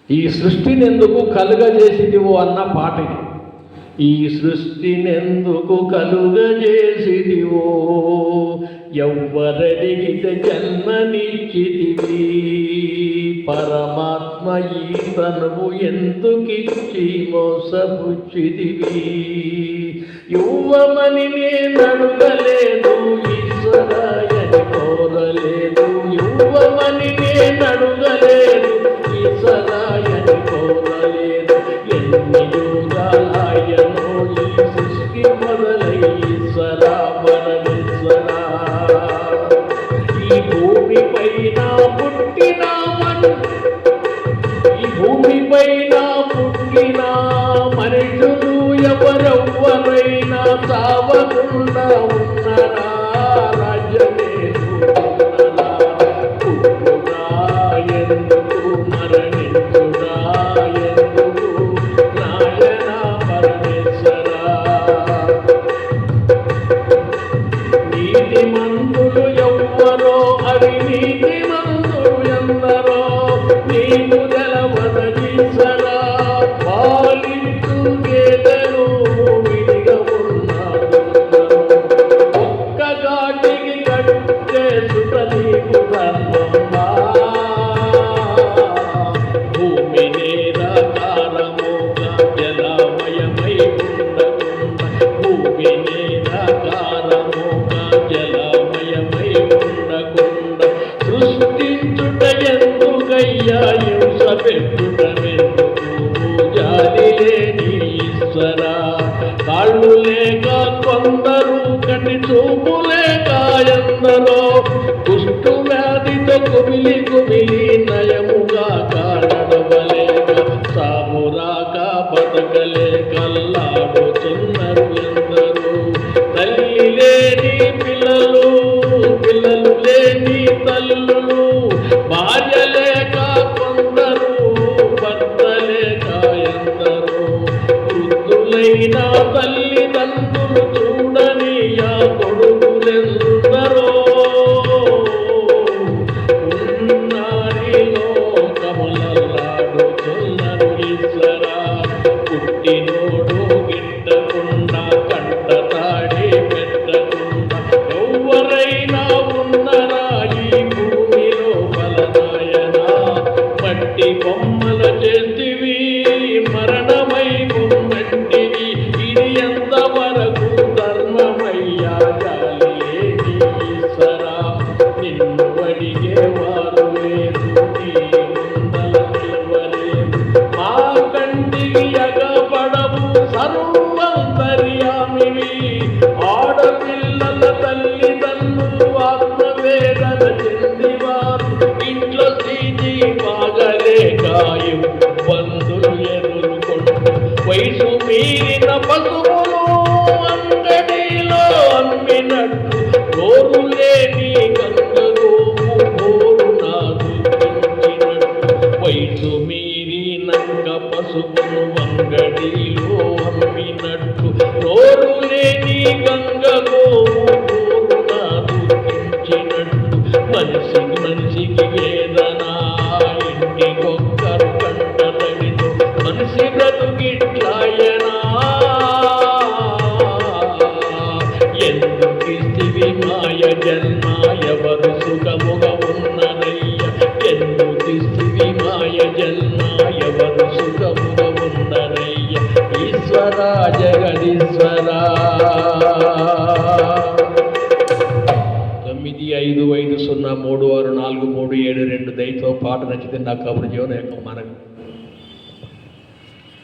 ఈ సృష్టినెందుకు కలుగజేసిదివో అన్న పాట ఇది. ఈ సృష్టినెందుకు కలుగజేసిదివో, ఎవ్వరడిగితే జన్మనిచ్చితివి. పరమాత్మ ఈ తనువు ఎందుకిచ్చి మోసపుచ్చితివి. యువమని నేనడుగలేదు, ఈశ్వరాయని కోరలేదు. యువమని నేనడుగలేదు, ఈశ్వరాయని కోరలేదు. ఎన్ని యుగాలయనో ఈ సృష్టి మొదలై ఈశ్వరా పరమేశ్వరా. ఈ భూమిపైన పుట్టిన మనుషులు ఎవరెవ్వరైనా సావకుండా ఉన్నరా? రాజ్యమే ఉన్నరా? పుట్టురా ఎందుకు, మరణించురా ఎందుకు? నాయన పరమేశ్వరా. నీతిమంతులు ఎవ్వరో అవినీతిమంతులు ఎందరో నీకు తెలవదీసరా. పాలించు గేదెలు విడిగా ఉన్నారు, ఒక్క గాటికి కట్టేసుట నీకు ధర్మమా. భూమి నిరాకారముగా జలమయమై ఉండకుండా, భూమి నిరాకారముగా జలమయమై ఉండకుండా సృష్టించుట ఎందుకయ్యా, హింస పెట్టుటమెందుకు? జాలి లేని ఈశ్వరా. కాళ్ళు లేక కొందరు, కంటి చూపు లేక ఎందరో కుష్టు వ్యాధితో కుమిలి కుమిలి నయముగా కాడవలేక సాగురాక బతకలేక అల్లాడుతున్నారు ఎందరో. తల్లి లేని పిల్లలు, పిల్లలు లేని తల్లులు, భార్య లేక కొందరు, భర్త లేక ఎందరో. వృద్ధులైన తల్లిదండ్రులు చూడని ఆ కొడుకులెందరో. ఉన్నారి లోకములల్లాడుతున్నారు ఈశ్వరా. పుట్టినోడు గిట్టకుండా, కంట తాడి పెట్టకుండా ఎవ్వరైనా ఉన్నరా ఈ భూమిలో బలనాయనా? మట్టి బొమ్మల చేతివి, మరణమై బొమ్మంటివి. ఇది ఎంతవరకు ధర్మమయ్యా? జాలి లేని ఈశ్వరా. నిన్ను అడిగేవారు లేరు, నీ ముందల నిలవలేరు. మా కంటికి ఎగపడవు సర్వంతర్యామివి. ఆడపిల్లల తల్లిదండ్రులు ఆత్మవేదన చెందివారు. ఇంట్లో స్థితి బాగలేక ఇబ్బందులు ఎదుర్కొంటూ వయసు మీరిన పశువులు అంగడిలో అమ్మినట్టు గోరు లేని గంగగోము గోరు నాకు పెంచినట్టు. వయసు మీరినంక పశువును అంగడిలో అమ్మినట్టు గోరు లేని గంగగోము గోరు నాకు పెంచినట్టు. మనిషి మనిషికి వేదన, ఇంటికొక్కరు కంట తడితో మనిషి బ్రతుకిట్లాయనా. ఎందుకిస్తివి మాయ జన్మ, ఎవరు సుఖముగా ఉన్నరయ్య? ఎందుకిస్తివి మాయ జన్మ, ఎవరు సుఖముగా ఉన్నరయ్య? ఈశ్వరా జగదీశ్వరా. 9550364372 దయతో పాట నచ్చితే నా కబురు జీవన యొక్క మనకు